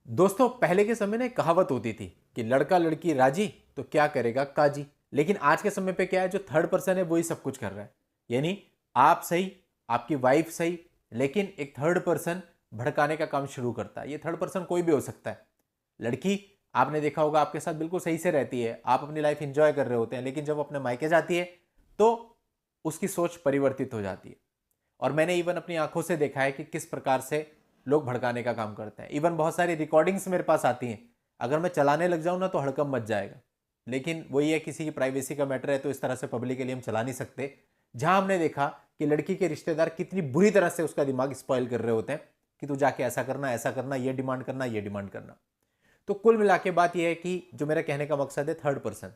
दोस्तों पहले के समय में एक कहावत होती थी कि लड़का लड़की राजी तो क्या करेगा काजी। लेकिन आज के समय पे क्या है, जो थर्ड पर्सन है वही सब कुछ कर रहा है। यानी आप सही, आपकी वाइफ सही, लेकिन एक थर्ड पर्सन भड़काने का काम शुरू करता है। ये थर्ड पर्सन कोई भी हो सकता है। लड़की, आपने देखा होगा, आपके साथ बिल्कुल सही से रहती है, आप अपनी लाइफ एंजॉय कर रहे होते हैं, लेकिन जब अपने मायके जाती है तो उसकी सोच परिवर्तित हो जाती है। और मैंने इवन अपनी आंखों से देखा है कि किस प्रकार से लोग भड़काने का काम करते हैं। इवन बहुत सारी रिकॉर्डिंग्स मेरे पास आती हैं, अगर मैं चलाने लग जाऊं ना तो हड़कंप मच जाएगा। लेकिन वही है, किसी की प्राइवेसी का मैटर है तो इस तरह से पब्लिक के लिए हम चला नहीं सकते। जहां हमने देखा कि लड़की के रिश्तेदार कितनी बुरी तरह से उसका दिमाग स्पॉइल कर रहे होते हैं कि तू जाके ऐसा करना, ये डिमांड करना, ये डिमांड करना। तो कुल मिला के बात यह है कि जो मेरा कहने का मकसद है, थर्ड पर्सन।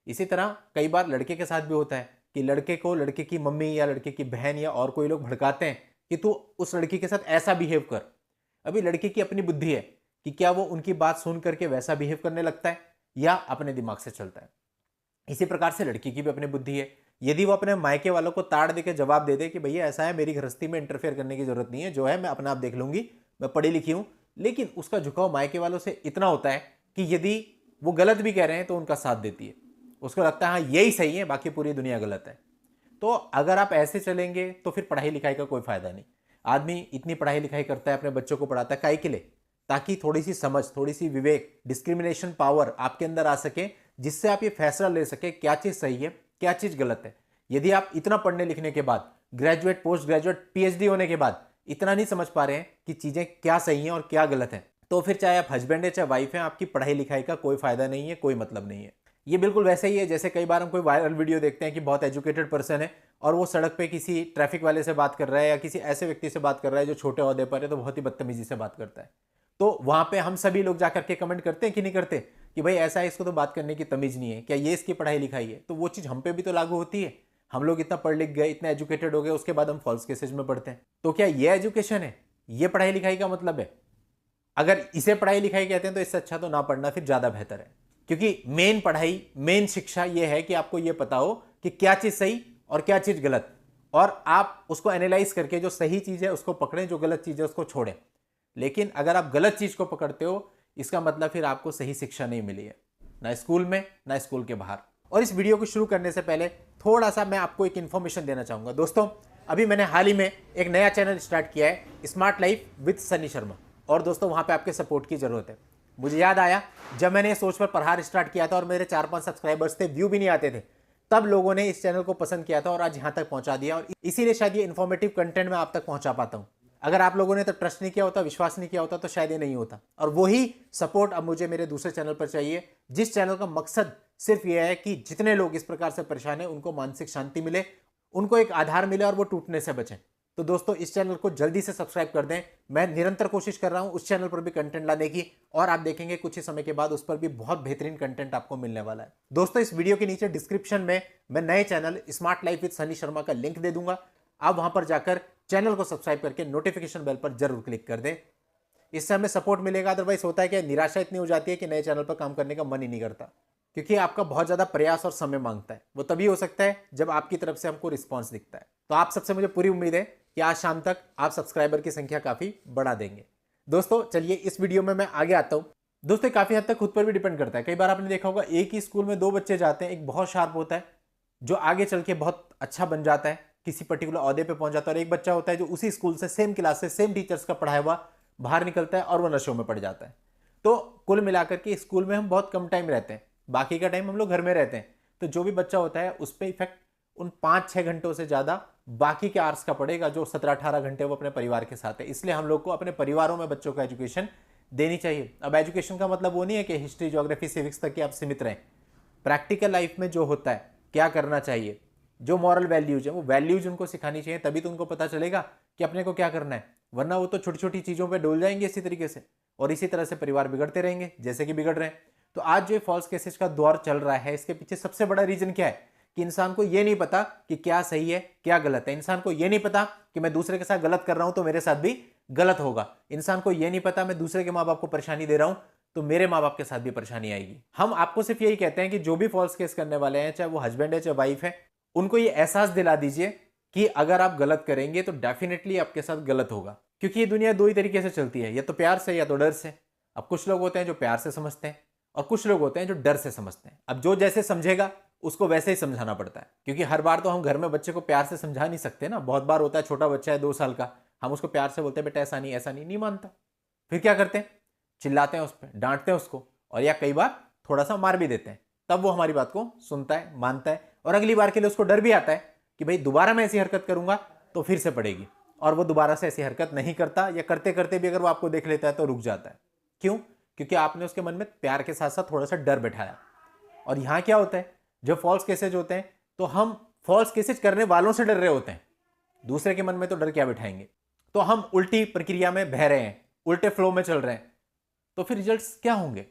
इसी तरह कई बार लड़के के साथ भी होता है कि लड़के को लड़के की मम्मी या लड़के की बहन या और कोई लोग भड़काते हैं कि तू उस लड़की के साथ ऐसा बिहेव कर। अभी लड़की की अपनी बुद्धि है कि क्या वो उनकी बात सुन करके वैसा बिहेव करने लगता है या अपने दिमाग से चलता है। इसी प्रकार से लड़की की भी अपनी बुद्धि है। यदि वो अपने मायके वालों को ताड़ देकर जवाब दे दे कि भैया ऐसा है, मेरी गृहस्थी में इंटरफेयर करने की जरूरत नहीं है, जो है मैं अपना आप देख लूंगी, मैं पढ़ी लिखी हूं, लेकिन उसका झुकाव मायके वालों से इतना होता है कि यदि वो गलत भी कह रहे हैं तो उनका साथ देती है। उसको लगता है हाँ यही सही है, बाकी पूरी दुनिया गलत है। तो अगर आप ऐसे चलेंगे तो फिर पढ़ाई लिखाई का कोई फायदा नहीं। आदमी इतनी पढ़ाई लिखाई करता है, अपने बच्चों को पढ़ाता है, काहे के लिए? ताकि थोड़ी सी समझ, थोड़ी सी विवेक, डिस्क्रिमिनेशन पावर आपके अंदर आ सके, जिससे आप ये फैसला ले सके क्या चीज सही है, क्या चीज गलत है। यदि आप इतना पढ़ने लिखने के बाद, ग्रेजुएट, पोस्ट ग्रेजुएट, पीएचडी होने के बाद इतना नहीं समझ पा रहे हैं कि चीजें क्या सही हैं और क्या गलत है, तो फिर चाहे आप हस्बैंड है चाहे वाइफ है, आपकी पढ़ाई लिखाई का कोई फायदा नहीं है, कोई मतलब नहीं है। ये बिल्कुल वैसे ही है जैसे कई बार हम कोई वायरल वीडियो देखते हैं कि बहुत एजुकेटेड पर्सन है और वो सड़क पे किसी ट्रैफिक वाले से बात कर रहा है या किसी ऐसे व्यक्ति से बात कर रहा है जो छोटे ओहदे पर है, तो बहुत ही बदतमीजी से बात करता है। तो वहां पे हम सभी लोग जाकर के कमेंट करते हैं कि नहीं करते कि भाई ऐसा है, इसको तो बात करने की तमीज नहीं है, क्या ये इसकी पढ़ाई लिखाई है? तो वो चीज हम पे भी तो लागू होती है। हम लोग इतना पढ़ लिख गए, इतने एजुकेटेड हो गए, उसके बाद हम फॉल्स केसेज में पढ़ते हैं। तो क्या ये एजुकेशन है? ये पढ़ाई लिखाई का मतलब है? अगर इसे पढ़ाई लिखाई कहते हैं तो इससे अच्छा तो ना पढ़ना फिर ज्यादा बेहतर है। क्योंकि मेन पढ़ाई, मेन शिक्षा यह है कि आपको यह पता हो कि क्या चीज सही और क्या चीज गलत, और आप उसको एनालाइज करके जो सही चीज है उसको पकड़ें, जो गलत चीज है उसको छोड़ें। लेकिन अगर आप गलत चीज को पकड़ते हो, इसका मतलब फिर आपको सही शिक्षा नहीं मिली है, ना स्कूल में ना स्कूल के बाहर। और इस वीडियो को शुरू करने से पहले थोड़ा सा मैं आपको एक इंफॉर्मेशन देना चाहूंगा। दोस्तों, अभी मैंने हाल ही में एक नया चैनल स्टार्ट किया है, smart life with Sunny Sharma. और दोस्तों, वहां पे आपके सपोर्ट की जरूरत है। मुझे याद आया जब मैंने सोच पर प्रहार स्टार्ट किया था और मेरे 4-5 सब्सक्राइबर्स थे, व्यू भी नहीं आते थे, तब लोगों ने इस चैनल को पसंद किया था और आज यहां तक पहुंचा दिया। और इसीलिए शायद ये इन्फॉर्मेटिव कंटेंट मैं आप तक पहुंचा पाता हूं। अगर आप लोगों ने तो ट्रस्ट नहीं किया होता, विश्वास नहीं किया होता, तो शायद ये नहीं होता। और वही सपोर्ट अब मुझे मेरे दूसरे चैनल पर चाहिए, जिस चैनल का मकसद सिर्फ यह है कि जितने लोग इस प्रकार से परेशान हैं उनको मानसिक शांति मिले, उनको एक आधार मिले और वो टूटने से बचें। तो दोस्तों, इस चैनल को जल्दी से सब्सक्राइब कर दें। मैं निरंतर कोशिश कर रहा हूं उस चैनल पर भी कंटेंट लाने की, और आप देखेंगे कुछ ही समय के बाद उस पर भी बहुत बेहतरीन कंटेंट आपको मिलने वाला है। दोस्तों, इस वीडियो के नीचे डिस्क्रिप्शन में मैं नए channel smart life with Sunny Sharma का लिंक दे दूंगा। आप वहां पर जाकर चैनल को सब्सक्राइब करके नोटिफिकेशन बेल पर जरूर क्लिक कर दें। इससे हमें सपोर्ट मिलेगा। अदरवाइज होता है कि निराशा इतनी हो जाती है कि नए चैनल पर काम करने का मन ही नहीं करता, क्योंकि आपका बहुत ज्यादा प्रयास और समय मांगता है। वो तभी हो सकता है जब आपकी तरफ से हमको रिस्पॉन्स दिखता है। तो आप सबसे मुझे पूरी उम्मीद है कि आज शाम तक आप सब्सक्राइबर की संख्या काफी बढ़ा देंगे। दोस्तों, चलिए इस वीडियो में मैं आगे आता हूं। दोस्तों, काफी हद तक खुद पर भी डिपेंड करता है। कई बार आपने देखा होगा, एक ही स्कूल में दो बच्चे जाते हैं, एक बहुत शार्प होता है जो आगे चल के बहुत अच्छा बन जाता है, किसी पर्टिकुलर ओहदे पे पहुंच जाता है, और एक बच्चा होता है जो उसी स्कूल से, सेम क्लास से, सेम टीचर्स का पढ़ाया हुआ बाहर निकलता है और वो नशों में पड़ जाता है। तो कुल मिलाकर के स्कूल में हम बहुत कम टाइम रहते हैं, बाकी का टाइम हम लोग घर में रहते हैं। तो जो भी बच्चा होता है उस पर इफेक्ट उन 5-6 घंटों से ज्यादा बाकी के आवर्स का पड़ेगा, जो 17-18 घंटे वो अपने परिवार के साथ है। इसलिए हम लोग को अपने परिवारों में बच्चों को एजुकेशन देनी चाहिए। अब एजुकेशन का मतलब वो नहीं है कि हिस्ट्री, ज्योग्राफी, सिविक्स तक की आप सीमित रहें। प्रैक्टिकल लाइफ में जो होता है, क्या करना चाहिए, जो मॉरल वैल्यूज है, वो वैल्यूज उनको सिखानी चाहिए। तभी तो उनको पता चलेगा कि अपने को क्या करना है। वरना वो तो छोटी छोटी चीजों पे डोल जाएंगे इसी तरीके से, और इसी तरह से परिवार बिगड़ते रहेंगे जैसे कि बिगड़ रहे हैं। तो आज जो फॉल्स केसेस का दौर चल रहा है, इसके पीछे सबसे बड़ा रीजन क्या है कि इंसान को यह नहीं पता कि क्या सही है क्या गलत है। इंसान को यह नहीं पता कि मैं दूसरे के साथ गलत कर रहा हूं तो मेरे साथ भी गलत होगा। इंसान को यह नहीं पता मैं दूसरे के माँ बाप को परेशानी दे रहा हूं तो मेरे माँ बाप के साथ भी परेशानी आएगी। हम आपको सिर्फ यही कहते हैं कि जो भी फॉल्स केस करने वाले हैं, चाहे वो हस्बैंड है चाहे वाइफ है, उनको ये एहसास दिला दीजिए कि अगर आप गलत करेंगे तो डेफिनेटली आपके साथ गलत होगा। क्योंकि ये दुनिया दो ही तरीके से चलती है, या तो प्यार से या तो डर से। अब कुछ लोग होते हैं जो प्यार से समझते हैं और कुछ लोग होते हैं जो डर से समझते हैं। अब जो जैसे समझेगा उसको वैसे ही समझाना पड़ता है, क्योंकि हर बार तो हम घर में बच्चे को प्यार से समझा नहीं सकते ना। बहुत बार होता है छोटा बच्चा है 2 साल का, हम उसको प्यार से बोलते हैं बेटा ऐसा नहीं ऐसा नहीं, नहीं मानता। फिर क्या करते हैं, चिल्लाते हैं उस पर, डांटते हैं उसको, और या कई बार थोड़ा सा मार भी देते हैं। तब वो हमारी बात को सुनता है, मानता है, और अगली बार के लिए उसको डर भी आता है कि भाई दोबारा मैं ऐसी हरकत करूंगा तो फिर से पड़ेगी। और वो दोबारा से ऐसी हरकत नहीं करता, या करते करते भी अगर वो आपको देख लेता है तो रुक जाता है। क्यों? क्योंकि आपने उसके मन में प्यार के साथ साथ थोड़ा सा डर बैठाया। और यहां क्या होता है, जो फॉल्स केसेज होते हैं तो हम फॉल्स केसेज करने वालों से डर रहे होते हैं, दूसरे के मन में तो डर क्या बैठाएंगे। तो हम उल्टी प्रक्रिया में बह रहे हैं, उल्टे फ्लो में चल रहे हैं, तो फिर रिजल्ट्स क्या होंगे?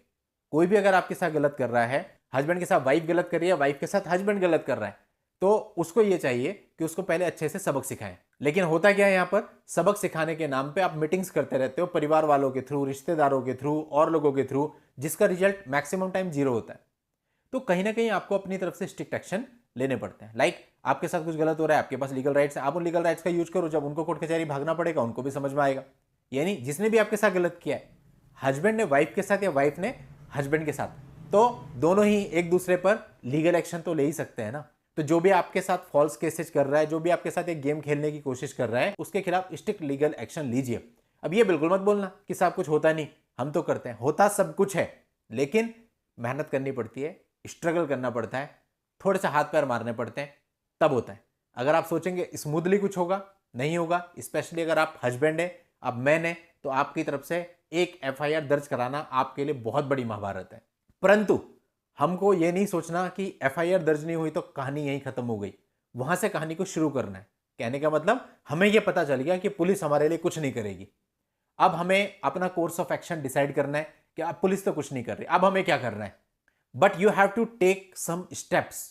कोई भी अगर आपके साथ गलत कर रहा है, हस्बैंड के साथ वाइफ गलत कर रही है, वाइफ के साथ हस्बैंड गलत कर रहा है, तो उसको ये चाहिए कि उसको पहले अच्छे से सबक सिखाएं। लेकिन होता क्या है, यहां पर सबक सिखाने के नाम पे आप मीटिंग्स करते रहते हो, परिवार वालों के थ्रू, रिश्तेदारों के थ्रू और लोगों के थ्रू, जिसका रिजल्ट मैक्सिमम टाइम 0 होता है। तो कहीं ना कहीं आपको अपनी तरफ से स्ट्रिक्ट एक्शन लेने पड़ते हैं। लाइक आपके साथ कुछ गलत हो रहा है, आपके पास लीगल राइट्स है, आप उन लीगल राइट्स का यूज करो। जब उनको कोर्ट कचहरी भागना पड़ेगा उनको भी समझ में आएगा। यानी जिसने भी आपके साथ गलत किया है, हस्बैंड ने वाइफ के साथ या वाइफ ने हस्बैंड के साथ, तो दोनों ही एक दूसरे पर लीगल एक्शन तो ले ही सकते हैं ना। तो जो भी आपके साथ फॉल्स केसेज कर रहा है, जो भी आपके साथ एक गेम खेलने की कोशिश कर रहा है, उसके खिलाफ स्ट्रिक्ट लीगल एक्शन लीजिए। अब ये बिल्कुल मत बोलना कि साहब कुछ होता नहीं, हम तो करते हैं। होता सब कुछ है, लेकिन मेहनत करनी पड़ती है, स्ट्रगल करना पड़ता है, थोड़े से हाथ पैर मारने पड़ते हैं, तब होता है। अगर आप सोचेंगे स्मूथली कुछ होगा, नहीं होगा। स्पेशली अगर आप हस्बैंड है, अब मैन है, तो आपकी तरफ से एक एफआईआर दर्ज कराना आपके लिए बहुत बड़ी महाभारत है। परंतु हमको ये नहीं सोचना कि एफआईआर दर्ज नहीं हुई तो कहानी यहीं खत्म हो गई, वहां से कहानी को शुरू करना है। कहने का मतलब हमें यह पता चल गया कि पुलिस हमारे लिए कुछ नहीं करेगी। अब हमें अपना कोर्स ऑफ एक्शन डिसाइड करना है कि अब पुलिस तो कुछ नहीं कर रही, अब हमें क्या करना है। But you have to take some steps,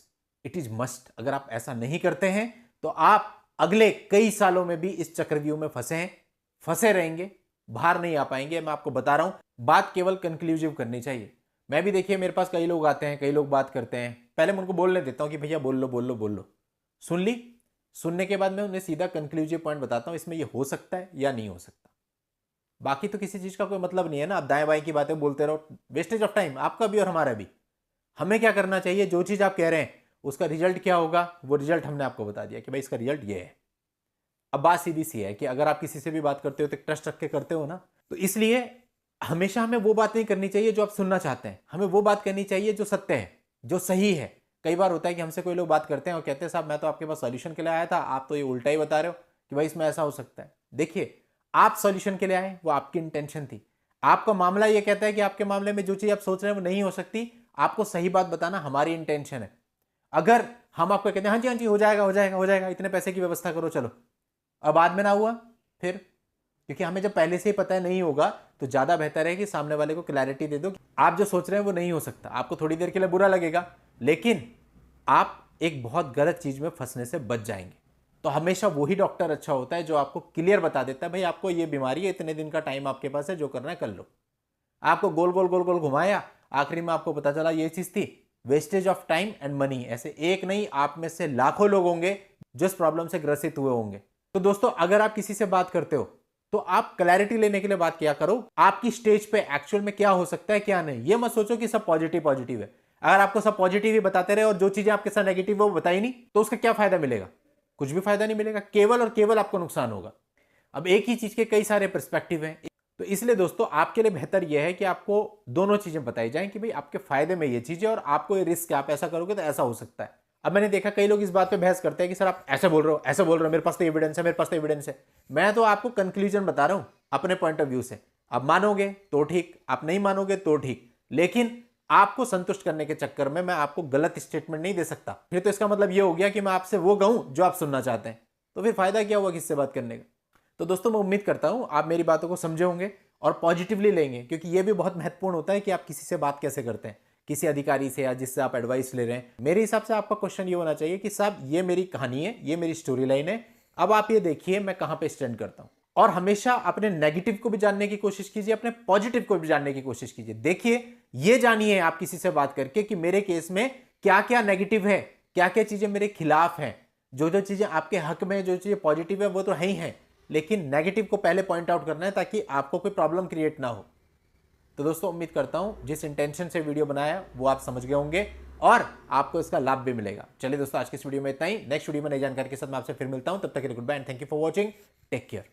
it is must. अगर आप ऐसा नहीं करते हैं तो आप अगले कई सालों में भी इस चक्रव्यूह में फंसे रहेंगे, बाहर नहीं आ पाएंगे। मैं आपको बता रहा हूं, बात केवल कंक्लूसिव करनी चाहिए। मैं भी देखिए, मेरे पास कई लोग आते हैं, कई लोग बात करते हैं, पहले मैं उनको बोलने देता हूं कि भैया बोल लो बोल लो बोल लो, सुन ली। सुनने के बाद मैं उन्हें सीधा कंक्लूसिव पॉइंट बताता हूं, इसमें ये हो सकता है या नहीं हो सकता। बाकी तो किसी चीज का कोई मतलब नहीं है ना, आप दाएं बाएं की बातें बोलते रहो, वेस्टेज ऑफ टाइम आपका भी और हमारा भी। हमें क्या करना चाहिए, जो चीज आप कह रहे हैं उसका रिजल्ट क्या होगा, वो रिजल्ट हमने आपको बता दिया कि भाई इसका रिजल्ट ये है। अब बात सीधी सी है कि अगर आप किसी से भी बात करते हो तो ट्रस्ट रख के करते हो ना, तो इसलिए हमेशा हमें वो बात नहीं करनी चाहिए जो आप सुनना चाहते हैं, हमें वो बात करनी चाहिए जो सत्य है, जो सही है। कई बार होता है कि हमसे कोई लोग बात करते हैं और कहते हैं साहब मैं तो आपके पास सॉल्यूशन के लिए आया था, आप तो ये उल्टा ही बता रहे हो कि भाई इसमें ऐसा हो सकता है। देखिए, आप सॉल्यूशन के लिए आए, वो आपकी इंटेंशन थी। आपका मामला ये कहता है कि आपके मामले में जो चीज आप सोच रहे हैं वो नहीं हो सकती, आपको सही बात बताना हमारी इंटेंशन है। अगर हम आपको कहते हैं हाँ जी हो जाएगा हो जाएगा हो जाएगा, इतने पैसे की व्यवस्था करो चलो, अब बाद में ना हुआ फिर, क्योंकि हमें जब पहले से ही पता है नहीं होगा तो ज्यादा बेहतर है कि सामने वाले को क्लैरिटी दे दो कि आप जो सोच रहे हैं वो नहीं हो सकता। आपको थोड़ी देर के लिए बुरा लगेगा, लेकिन आप एक बहुत गलत चीज में फंसने से बच जाएंगे। तो हमेशा वही डॉक्टर अच्छा होता है जो आपको क्लियर बता देता है भाई आपको ये बीमारी है, इतने दिन का टाइम आपके पास है, जो करना है कर लो। आपको गोल गोल गोल गोल घुमाया, आखिरी में आपको पता चला ये चीज थी, wastage of time and money. ऐसे एक नहीं, आप में से लाखों लोग होंगे जो इस प्रॉब्लम से ग्रसित हुए होंगे। तो दोस्तों, अगर आप किसी से बात करते हो तो आप क्लैरिटी लेने के लिए बात किया करो, आपकी स्टेज पे एक्चुअल में क्या हो सकता है क्या नहीं। ये मत सोचो कि सब पॉजिटिव पॉजिटिव है। अगर आपको सब पॉजिटिव ही बताते रहे और जो चीजें आपके साथ नेगेटिव वो बताई नहीं, तो उसका क्या फायदा मिलेगा? कुछ भी फायदा नहीं मिलेगा, केवल और केवल आपको नुकसान होगा। अब एक ही चीज के कई सारे पर्सपेक्टिव हैं, तो इसलिए दोस्तों आपके लिए बेहतर यह है कि आपको दोनों चीजें बताई जाएं कि भाई आपके फायदे में ये चीज है और आपको ये रिस्क है, आप ऐसा करोगे तो ऐसा हो सकता है। अब मैंने देखा कई लोग इस बात पे बहस करते हैं कि सर आप ऐसे बोल रहे हो ऐसे बोल रहे हो, मेरे पास तो एविडेंस है मेरे पास तो एविडेंस है। मैं तो आपको कंक्लूजन बता रहा हूं अपने पॉइंट ऑफ व्यू से। आप मानोगे तो ठीक, आप नहीं मानोगे तो ठीक, लेकिन आपको संतुष्ट करने के चक्कर में मैं आपको गलत स्टेटमेंट नहीं दे सकता। फिर तो इसका मतलब ये हो गया कि मैं आपसे वो कहूं जो आप सुनना चाहते हैं, तो फिर फायदा क्या हुआ किससे बात करने का। तो दोस्तों, मैं उम्मीद करता हूं आप मेरी बातों को समझे होंगे और पॉजिटिवली लेंगे, क्योंकि यह भी बहुत महत्वपूर्ण होता है कि आप किसी से बात कैसे करते हैं, किसी अधिकारी से या जिससे आप एडवाइस ले रहे हैं। मेरे हिसाब से आपका क्वेश्चन ये होना चाहिए कि साहब ये मेरी कहानी है, ये मेरी स्टोरी लाइन है, अब आप ये देखिए मैं कहां पे स्टैंड करता हूं। और हमेशा अपने नेगेटिव को भी जानने की कोशिश कीजिए, अपने पॉजिटिव को भी जानने की कोशिश कीजिए। देखिए, ये जानिए आप किसी से बात करके कि मेरे केस में क्या क्या नेगेटिव है, क्या क्या चीजें मेरे खिलाफ हैं। जो जो चीजें आपके हक में, जो चीजें पॉजिटिव है वो तो है ही है, लेकिन नेगेटिव को पहले पॉइंट आउट करना है ताकि आपको कोई प्रॉब्लम क्रिएट ना हो। तो दोस्तों उम्मीद करता हूं जिस इंटेंशन से वीडियो बनाया वो आप समझ गए होंगे और आपको इसका लाभ भी मिलेगा। चलिए दोस्तों, आज की इस वीडियो में इतना ही। नेक्स्ट वीडियो में नई जानकारी के साथ मैं आपसे फिर मिलता हूं। तब तक के लिए good bye and thank you for watching. Take care.